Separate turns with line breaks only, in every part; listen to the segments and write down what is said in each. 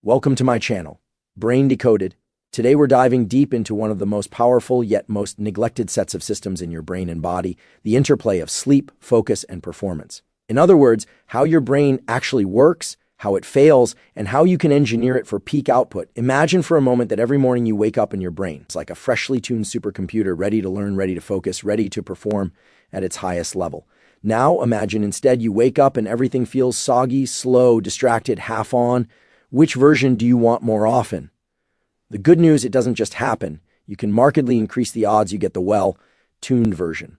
Welcome to my channel, Brain Decoded. Today we're diving deep into one of the most powerful yet most neglected sets of systems in your brain and body, the interplay of sleep, focus, and performance. In other words, how your brain actually works, how it fails, and how you can engineer it for peak output. Imagine for a moment that every morning you wake up and your brain is like a freshly tuned supercomputer, ready to learn, ready to focus, ready to perform at its highest level. Now imagine instead you wake up and everything feels soggy, slow, distracted, half on. Which version do you want more often? The good news, it doesn't just happen. You can markedly increase the odds you get the well-tuned version.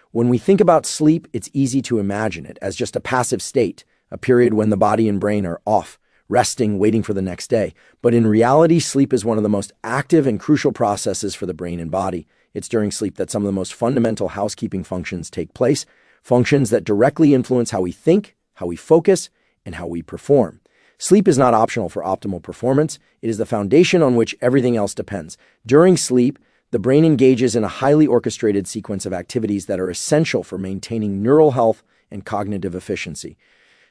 When we think about sleep, it's easy to imagine it as just a passive state, a period when the body and brain are off, resting, waiting for the next day. But in reality, sleep is one of the most active and crucial processes for the brain and body. It's during sleep that some of the most fundamental housekeeping functions take place, functions that directly influence how we think, how we focus, and how we perform. Sleep is not optional for optimal performance. It is the foundation on which everything else depends. During sleep, the brain engages in a highly orchestrated sequence of activities that are essential for maintaining neural health and cognitive efficiency.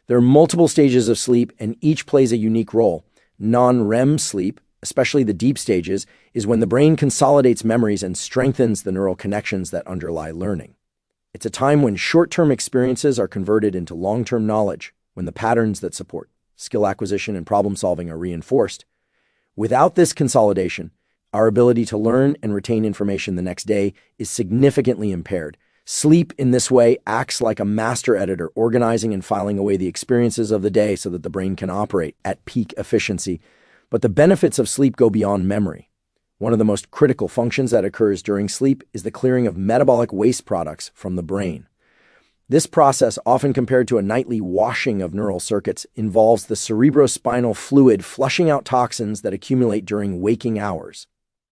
There are multiple stages of sleep, and each plays a unique role. Non-REM sleep, especially the deep stages, is when the brain consolidates memories and strengthens the neural connections that underlie learning. It's a time when short-term experiences are converted into long-term knowledge, when the patterns that support skill acquisition and problem-solving are reinforced. Without this consolidation, our ability to learn and retain information the next day is significantly impaired. Sleep, in this way, acts like a master editor, organizing and filing away the experiences of the day so that the brain can operate at peak efficiency. But the benefits of sleep go beyond memory. One of the most critical functions that occurs during sleep is the clearing of metabolic waste products from the brain. This process, often compared to a nightly washing of neural circuits, involves the cerebrospinal fluid flushing out toxins that accumulate during waking hours.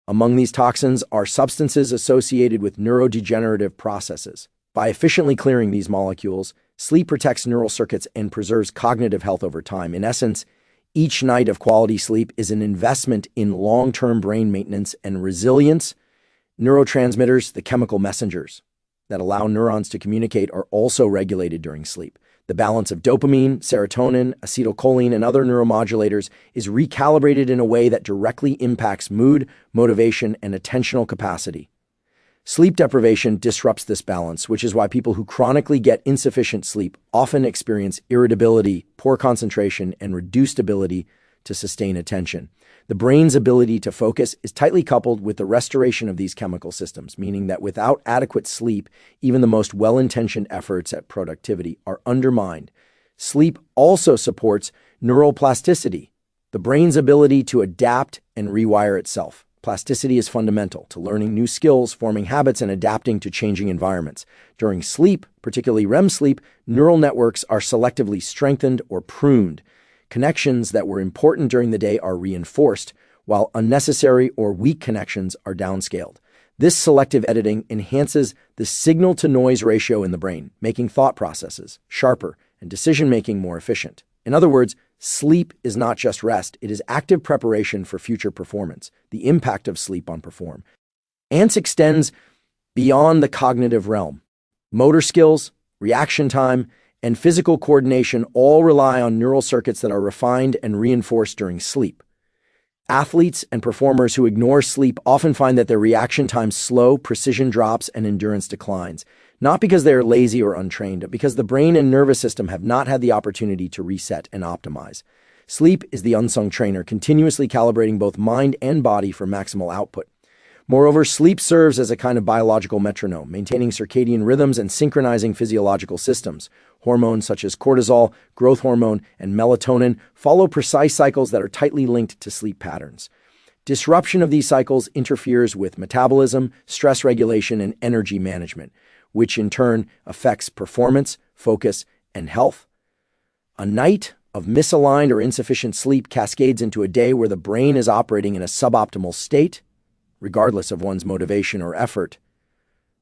Among these toxins are substances associated with neurodegenerative processes. By efficiently clearing these molecules, sleep protects neural circuits and preserves cognitive health over time. In essence, each night of quality sleep is an investment in long-term brain maintenance and resilience. Neurotransmitters, the chemical messengers that allow neurons to communicate, are also regulated during sleep. The balance of dopamine, serotonin, acetylcholine, and other neuromodulators is recalibrated in a way that directly impacts mood, motivation, and attentional capacity. Sleep deprivation disrupts this balance, which is why people who chronically get insufficient sleep often experience irritability, poor concentration, and reduced ability to sustain attention. The brain's ability to focus is tightly coupled with the restoration of these chemical systems, meaning that without adequate sleep, even the most well-intentioned efforts at productivity are undermined. Sleep also supports neuroplasticity, the brain's ability to adapt and rewire itself. Plasticity is fundamental to learning new skills, forming habits, and adapting to changing environments. During sleep, particularly REM sleep, neural networks are selectively strengthened or pruned. Connections that were important during the day are reinforced, while unnecessary or weak connections are downscaled. This selective editing enhances the signal-to-noise ratio in the brain, making thought processes sharper and decision-making more efficient. In other words, sleep is not just rest, it is active preparation for future performance. The impact of sleep on performance extends beyond the cognitive realm. Motor skills, reaction time, and physical coordination all rely on neural circuits that are refined and reinforced during sleep. Athletes and performers who ignore sleep often find that their reaction times slow, precision drops, and endurance declines, not because they are lazy or untrained, but because the brain and nervous system have not had the opportunity to reset and optimize. Sleep is the unsung trainer, continuously calibrating both mind and body for maximal output. Moreover, sleep serves as a kind of biological metronome, maintaining circadian rhythms and synchronizing physiological systems. Hormones such as cortisol, growth hormone, and melatonin follow precise cycles that are tightly linked to sleep patterns. Disruption of these cycles interferes with metabolism, stress regulation, and energy management, which in turn affects performance, focus, and health. A night of misaligned or insufficient sleep cascades into a day where the brain is operating in a suboptimal state, regardless of one's motivation or effort.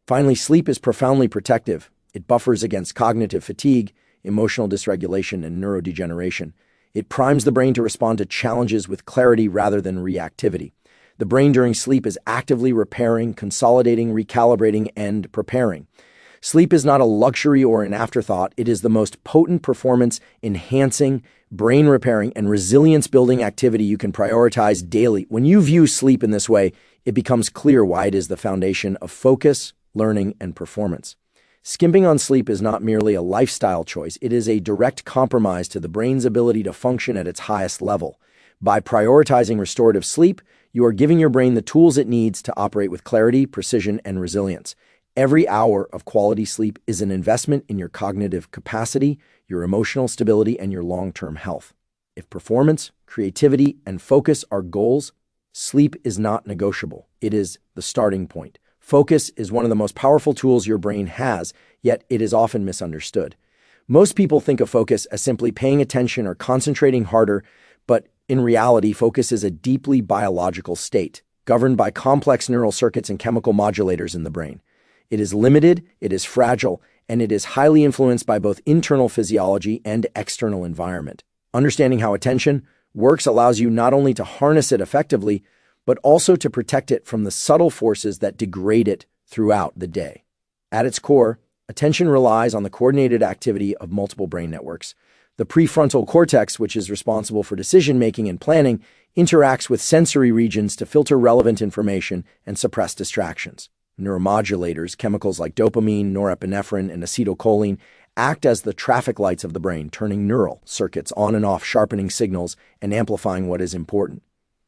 Finally, sleep is profoundly protective. It buffers against cognitive fatigue, emotional dysregulation, and neurodegeneration. It primes the brain to respond to challenges with clarity rather than reactivity. The brain during sleep is actively repairing, consolidating, recalibrating, and preparing. Sleep is not a luxury or an afterthought. It is the most potent performance-enhancing, brain-repairing, and resilience-building activity you can prioritize daily. When you view sleep in this way, it becomes clear why it is the foundation of focus, learning, and performance. Skimping on sleep is not merely a lifestyle choice. It is a direct compromise to the brain's ability to function at its highest level. By prioritizing restorative sleep, you are giving your brain the tools it needs to operate with clarity, precision, and resilience. Every hour of quality sleep is an investment in your cognitive capacity, your emotional stability, and your long-term health. If performance, creativity, and focus are goals, sleep is not negotiable. It is the starting point. Focus is one of the most powerful tools your brain has, yet it is often misunderstood. Most people think of focus as simply paying attention or concentrating harder, but in reality, focus is a deeply biological state, governed by complex neural circuits and chemical modulators in the brain. It is limited, it is fragile, and it is highly influenced by both internal physiology and external environment. Understanding how attention works allows you not only to harness it effectively, but also to protect it from the subtle forces that degrade it throughout the day. At its core, attention relies on the coordinated activity of multiple brain networks. The prefrontal cortex, which is responsible for decision-making and planning, interacts with sensory regions to filter relevant information and suppress distractions. Neuromodulators, chemicals like dopamine, norepinephrine, and acetylcholine, act as the traffic lights of the brain, turning neural circuits on and off, sharpening signals, and amplifying what is important.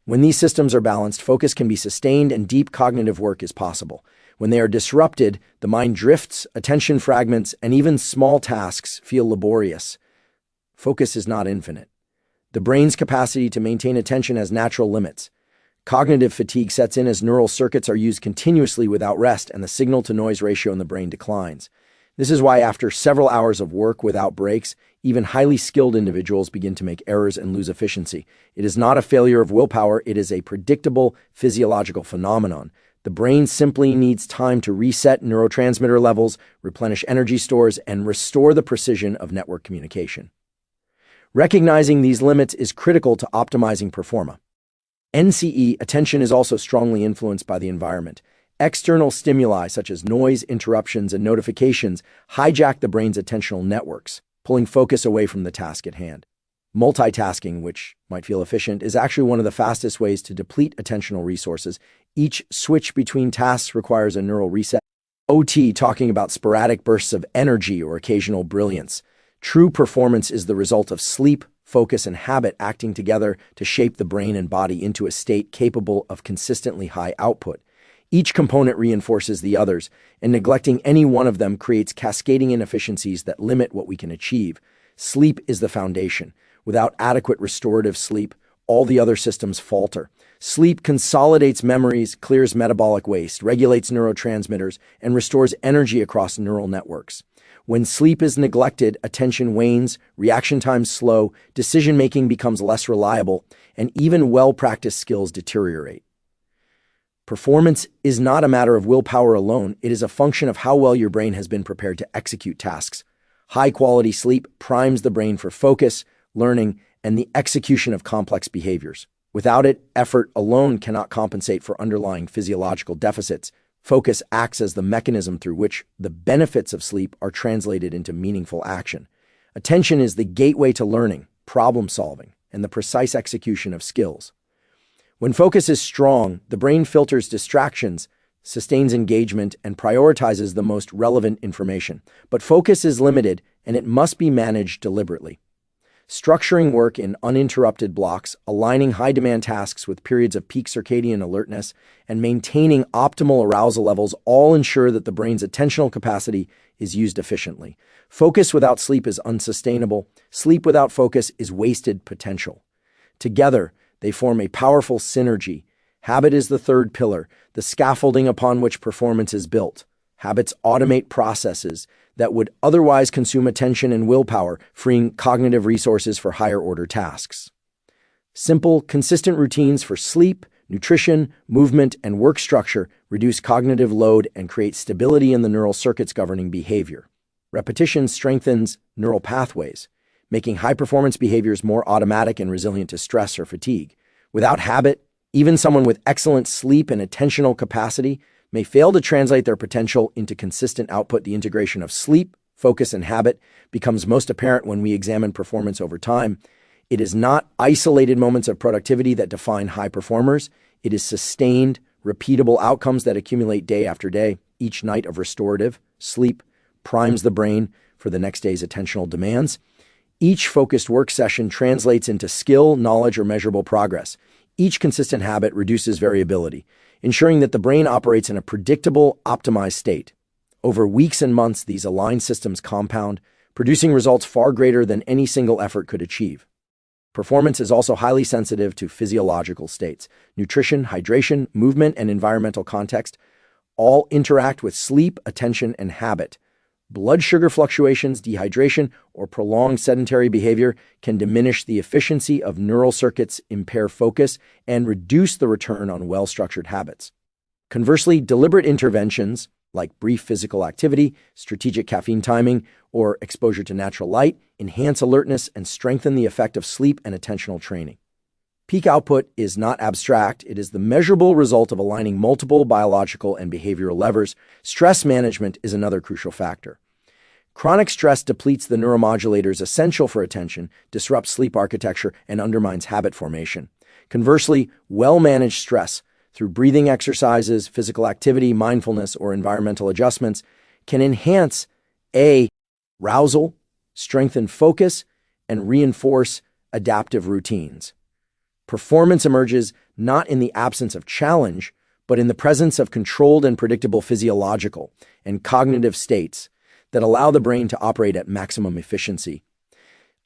When these systems are balanced, focus can be sustained and deep cognitive work is possible. When they are disrupted, the mind drifts, attention fragments, and even small tasks feel laborious. Focus is not infinite. The brain's capacity to maintain attention has natural limits. Cognitive fatigue sets in as neural circuits are used continuously without rest and the signal-to-noise ratio in the brain declines. This is why after several hours of work without breaks, even highly skilled individuals begin to make errors and lose efficiency. It is not a failure of willpower, it is a predictable physiological phenomenon. The brain simply needs time to reset neurotransmitter levels, replenish energy stores, and restore the precision of network communication. Recognizing these limits is critical to optimizing performance. NCE, attention is also strongly influenced by the environment. External stimuli such as noise, interruptions, and notifications hijack the brain's attentional networks, pulling focus away from the task at hand. Multitasking, which might feel efficient, is actually one of the fastest ways to deplete attentional resources. Each switch between tasks requires a neural reset. OT, talking about sporadic bursts of energy or occasional brilliance. True performance is the result of sleep, focus, and habit acting together to shape the brain and body into a state capable of consistently high output. Each component reinforces the others, and neglecting any one of them creates cascading inefficiencies that limit what we can achieve. Sleep is the foundation. Without adequate restorative sleep, all the other systems falter. Sleep consolidates memories, clears metabolic waste, regulates neurotransmitters, and restores energy across neural networks. When sleep is neglected, attention wanes, reaction times slow, decision-making becomes less reliable, and even well-practiced skills deteriorate. Performance is not a matter of willpower alone, it is a function of how well your brain has been prepared to execute tasks. High-quality sleep primes the brain for focus, learning, and the execution of complex behaviors. Without it, effort alone cannot compensate for underlying physiological deficits. Focus acts as the mechanism through which the benefits of sleep are translated into meaningful action. Attention is the gateway to learning, problem-solving, and the precise execution of skills. When focus is strong, the brain filters distractions, sustains engagement, and prioritizes the most relevant information. But focus is limited, and it must be managed deliberately. Structuring work in uninterrupted blocks, aligning high-demand tasks with periods of peak circadian alertness, and maintaining optimal arousal levels all ensure that the brain's attentional capacity is used efficiently. Focus without sleep is unsustainable. Sleep without focus is wasted potential. Together, they form a powerful synergy. Habit is the third pillar, the scaffolding upon which performance is built. Habits automate processes that would otherwise consume attention and willpower, freeing cognitive resources for higher-order tasks. Simple, consistent routines for sleep, nutrition, movement, and work structure reduce cognitive load and create stability in the neural circuits governing behavior. Repetition strengthens neural pathways, making high-performance behaviors more automatic and resilient to stress or fatigue. Without habit, even someone with excellent sleep and attentional capacity may fail to translate their potential into consistent output. The integration of sleep, focus, and habit becomes most apparent when we examine performance over time. It is not isolated moments of productivity that define high performers. It is sustained, repeatable outcomes that accumulate day after day. Each night of restorative sleep primes the brain for the next day's attentional demands. Each focused work session translates into skill, knowledge, or measurable progress. Each consistent habit reduces variability, ensuring that the brain operates in a predictable, optimized state. Over weeks and months, these aligned systems compound, producing results far greater than any single effort could achieve. Performance is also highly sensitive to physiological states. Nutrition, hydration, movement, and environmental context all interact with sleep, attention, and habit. Blood sugar fluctuations, dehydration, or prolonged sedentary behavior can diminish the efficiency of neural circuits, impair focus, and reduce the return on well-structured habits. Conversely, deliberate interventions like brief physical activity, strategic caffeine timing, or exposure to natural light enhance alertness and strengthen the effect of sleep and attentional training. Peak output is not abstract. It is the measurable result of aligning multiple biological and behavioral levers. Stress management is another crucial factor. Chronic stress depletes the neuromodulators essential for attention, disrupts sleep architecture, and undermines habit formation. Conversely, well-managed stress through breathing exercises, physical activity, mindfulness, or environmental adjustments can enhance arousal, strengthen focus, and reinforce adaptive routines. Performance emerges not in the absence of challenge, but in the presence of controlled and predictable physiological and cognitive states that allow the brain to operate at maximum efficiency.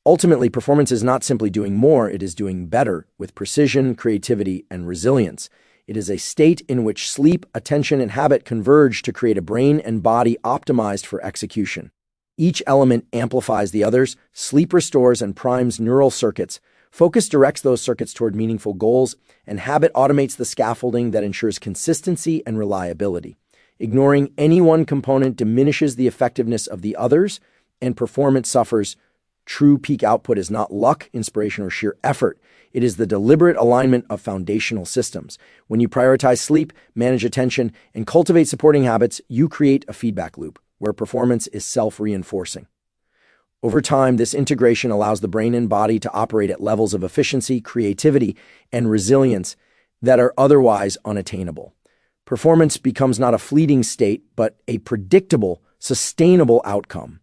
Ultimately, performance is not simply doing more, it is doing better with precision, creativity, and resilience. It is a state in which sleep, attention, and habit converge to create a brain and body optimized for execution. Each element amplifies the others. Sleep restores and primes neural circuits. Focus directs those circuits toward meaningful goals, and habit automates the scaffolding that ensures consistency and reliability. Ignoring any one component diminishes the effectiveness of the others, and performance suffers. True peak output is not luck, inspiration, or sheer effort. It is the deliberate alignment of foundational systems. When you prioritize sleep, manage attention, and cultivate supporting habits, you create a feedback loop where performance is self-reinforcing. Over time, this integration allows the brain and body to operate at levels of efficiency, creativity, and resilience that are otherwise unattainable. Performance becomes not a fleeting state, but a predictable, sustainable outcome,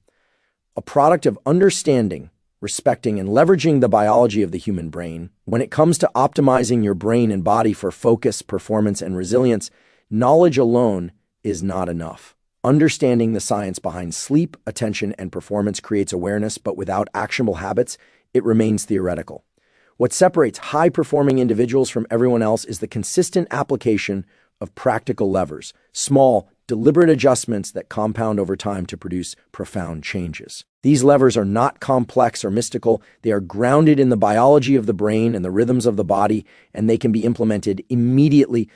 a product of understanding, respecting, and leveraging the biology of the human brain. When it comes to optimizing your brain and body for focus, performance, and resilience, knowledge alone is not enough. Understanding the science behind sleep, attention, and performance creates awareness, but without actionable habits, it remains theoretical. What separates high-performing individuals from everyone else is the consistent application of practical levers, small, deliberate adjustments that compound over time to produce profound changes. These levers are not complex or mystical. They are grounded in the biology of the brain and the rhythms of the body, and they can be implemented immediately.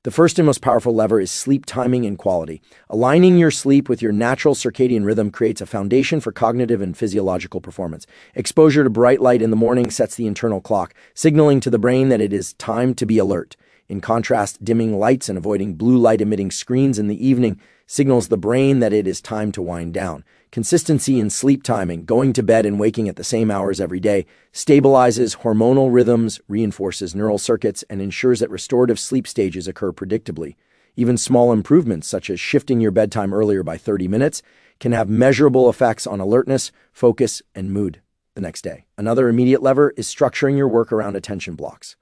The first and most powerful lever is sleep timing and quality. Aligning your sleep with your natural circadian rhythm creates a foundation for cognitive and physiological performance. Exposure to bright light in the morning sets the internal clock, signaling to the brain that it is time to be alert. In contrast, dimming lights and avoiding blue light-emitting screens in the evening signals the brain that it is time to wind down. Consistency in sleep timing, going to bed and waking at the same hours every day, stabilizes hormonal rhythms, reinforces neural circuits, and ensures that restorative sleep stages occur predictably. Even small improvements, such as shifting your bedtime earlier by 30 minutes, can have measurable effects on alertness, focus, and mood the next day. Another immediate lever is structuring your work around attention blocks.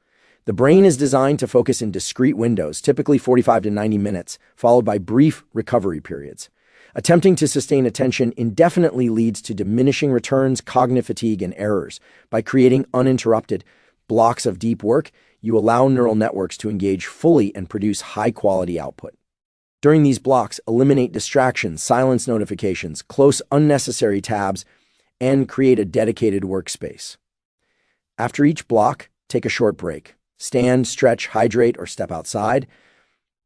The brain is designed to focus in discrete windows, typically 45 to 90 minutes, followed by brief recovery periods. Attempting to sustain attention indefinitely leads to diminishing returns, cognitive fatigue, and errors. By creating uninterrupted blocks of deep work, you allow neural networks to engage fully and produce high-quality output. During these blocks, eliminate distractions, silence notifications, close unnecessary tabs, and create a dedicated workspace. After each block, take a short break. Stand, stretch, hydrate, or step outside.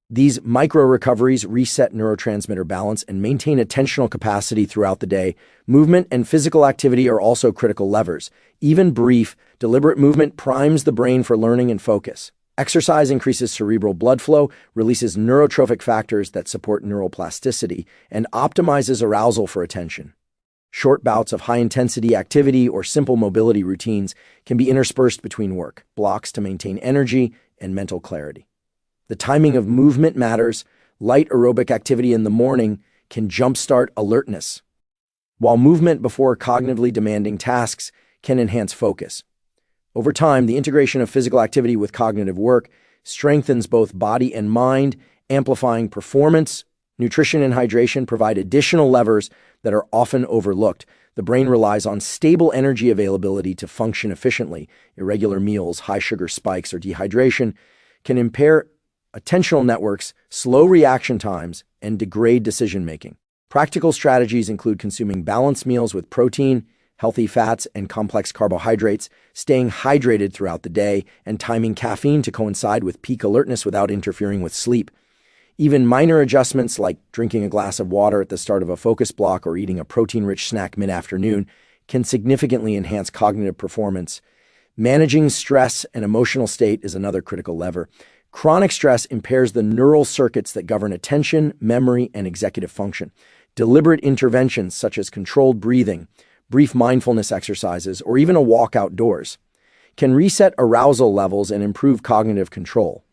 These micro-recoveries reset neurotransmitter balance and maintain attentional capacity throughout the day. Movement and physical activity are also critical levers. Even brief, deliberate movement primes the brain for learning and focus. Exercise increases cerebral blood flow, releases neurotrophic factors that support neuroplasticity, and optimizes arousal for attention. Short bouts of high-intensity activity or simple mobility routines can be interspersed between work blocks to maintain energy and mental clarity. The timing of movement matters. Light aerobic activity in the morning can jumpstart alertness, while movement before cognitively demanding tasks can enhance focus. Over time, the integration of physical activity with cognitive work strengthens both body and mind, amplifying performance. Nutrition and hydration provide additional levers that are often overlooked. The brain relies on stable energy availability to function efficiently. Irregular meals, high sugar spikes, or dehydration can impair attentional networks, slow reaction times, and degrade decision-making. Practical strategies include consuming balanced meals with protein, healthy fats, and complex carbohydrates, staying hydrated throughout the day, and timing caffeine to coincide with peak alertness without interfering with sleep. Even minor adjustments like drinking a glass of water at the start of a focus block or eating a protein-rich snack mid-afternoon can significantly enhance cognitive performance. Managing stress and emotional state is another critical lever. Chronic stress impairs the neural circuits that govern attention, memory, and executive function. Deliberate interventions such as controlled breathing, brief mindfulness exercises, or even a walk outdoors can reset arousal levels and improve cognitive control.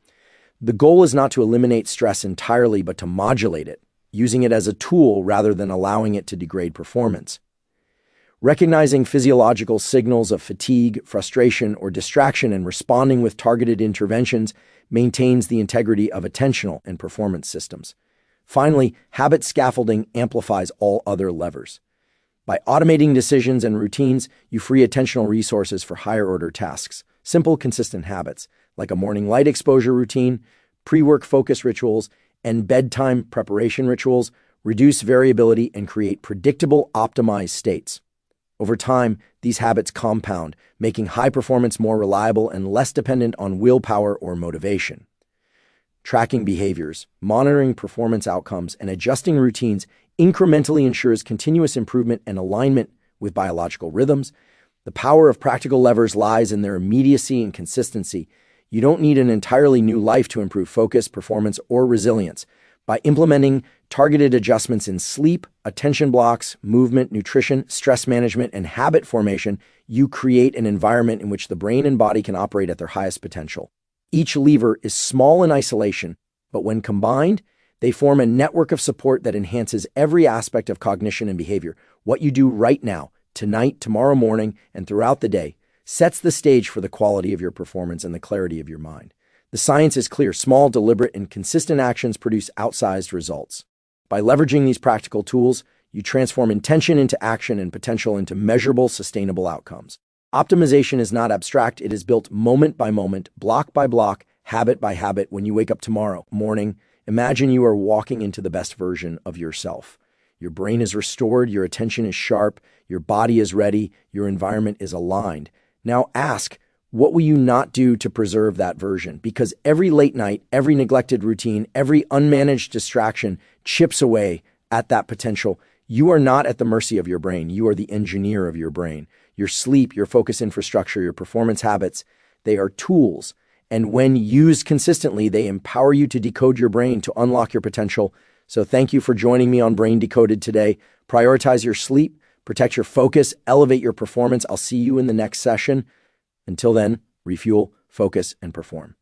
The goal is not to eliminate stress entirely, but to modulate it, using it as a tool rather than allowing it to degrade performance. Recognizing physiological signals of fatigue, frustration, or distraction and responding with targeted interventions maintains the integrity of attentional and performance systems. Finally, habit scaffolding amplifies all other levers. By automating decisions and routines, you free attentional resources for higher-order tasks. Simple, consistent habits, like a morning light exposure routine, pre-work focus rituals, and bedtime preparation rituals, reduce variability and create predictable, optimized states. Over time, these habits compound, making high performance more reliable and less dependent on willpower or motivation. Tracking behaviors, monitoring performance outcomes, and adjusting routines incrementally ensures continuous improvement and alignment with biological rhythms. The power of practical levers lies in their immediacy and consistency. You don't need an entirely new life to improve focus, performance, or resilience. By implementing targeted adjustments in sleep, attention blocks, movement, nutrition, stress management, and habit formation, you create an environment in which the brain and body can operate at their highest potential. Each lever is small in isolation, but when combined, they form a network of support that enhances every aspect of cognition and behavior. What you do right now, tonight, tomorrow morning, and throughout the day sets the stage for the quality of your performance and the clarity of your mind. The science is clear. Small, deliberate, and consistent actions produce outsized results. By leveraging these practical tools, you transform intention into action and potential into measurable, sustainable outcomes. Optimization is not abstract. It is built moment by moment, block by block, habit by habit. When you wake up tomorrow morning, imagine you are walking into the best version of yourself. Your brain is restored, your attention is sharp, your body is ready, your environment is aligned. Now ask, what will you not do to preserve that version? Because every late night, every neglected routine, every unmanaged distraction chips away at that potential. You are not at the mercy of your brain. You are the engineer of your brain. Your sleep, your focus infrastructure, your performance habits, they are tools. And when used consistently, they empower you to decode your brain, to unlock your potential. So thank you for joining me on Brain Decoded today. Prioritize your sleep, protect your focus, elevate your performance. I'll see you in the next session. Until then, refuel, focus, and perform.